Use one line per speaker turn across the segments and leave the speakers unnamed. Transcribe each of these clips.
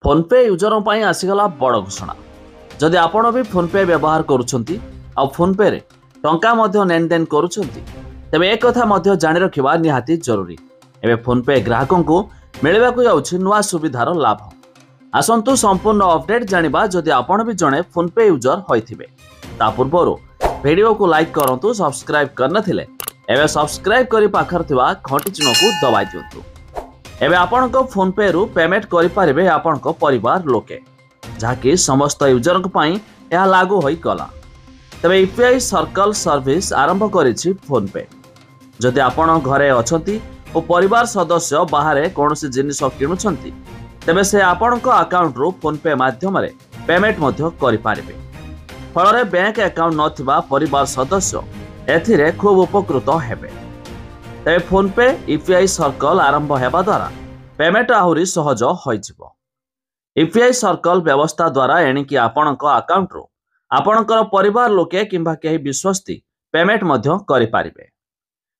PhonePe user पर आसीगला बड़ घोषणा। जदि आपण भी फोनपे व्यवहार करुछंती आ फोनपे रे टंका मध्य लेन देन करुछंती तेबे एक कथा जानि रखिबा निहाती जरूरी। एबे फोनपे ग्राहकों को मिलवाकू जाउछि नुआ सुविधार लाभ। आसंतु संपूर्ण अपडेट जानिबा जदि आपण भी जणे फोनपे यूजर होइथिबे। ता पूर्वरु वीडियो को लाइक करंतु, सब्सक्राइब करनथिले एबे सब्सक्राइब करी पाखर थिबा घंटी चिन्ह को दबाइ दियंतु। एबे आपनको फोनपे रु पेमेंट करि पारिबे आपनको परिवार लोके, जाकि समस्त यूजर पई यह लागू होई गला। तबे यूपीआई सर्कल सर्विस आरंभ करिछि फोनपे। जदि आपण घरे अछंती ओ परिवार सदस्य बाहर कोनोसी जिनिस किणुछंती तेबे से आपनको अकाउंट रु फोनपे माध्यम रे पेमेंट मध्य करि पारिबे। फल बैंक अकाउंट नथिबा परिवार सदस्य एथिरे खूब उपकृत हेबे। तेबे फोनपे यूपीआई सर्कल आरंभ हेबा द्वारा पेमेंट आहुरी सहज होइजिवो। यूपीआई सर्कल व्यवस्था द्वारा एणिकी आपणको अकाउंट रु आपणकर परिवार लोके किंबा केही विश्वस्ती पेमेंट मध्य करि पारिबे।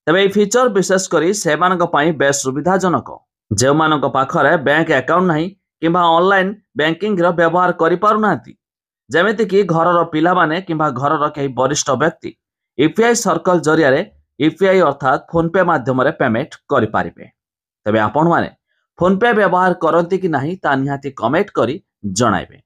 तेबे এই फीचर विशेष करी सेमानक पई बेस सुविधाजनक, जे मानक पाखरे बैंक अकाउंट नाही किंबा ऑनलाइन बैंकिंग रो व्यवहार करि पारु नांती, जेमिति कि घरर पिला माने किंबा घरर केही वरिष्ठ व्यक्ति यूपीआई सर्कल जरिया रे यूपीआई अर्थात फोनपे माध्यम रे पेमेंट करि पारिबे। तेबे आपण माने फोनपे व्यवहार करंती कि नाही ता निहाती कमेंट करी जणाइबे।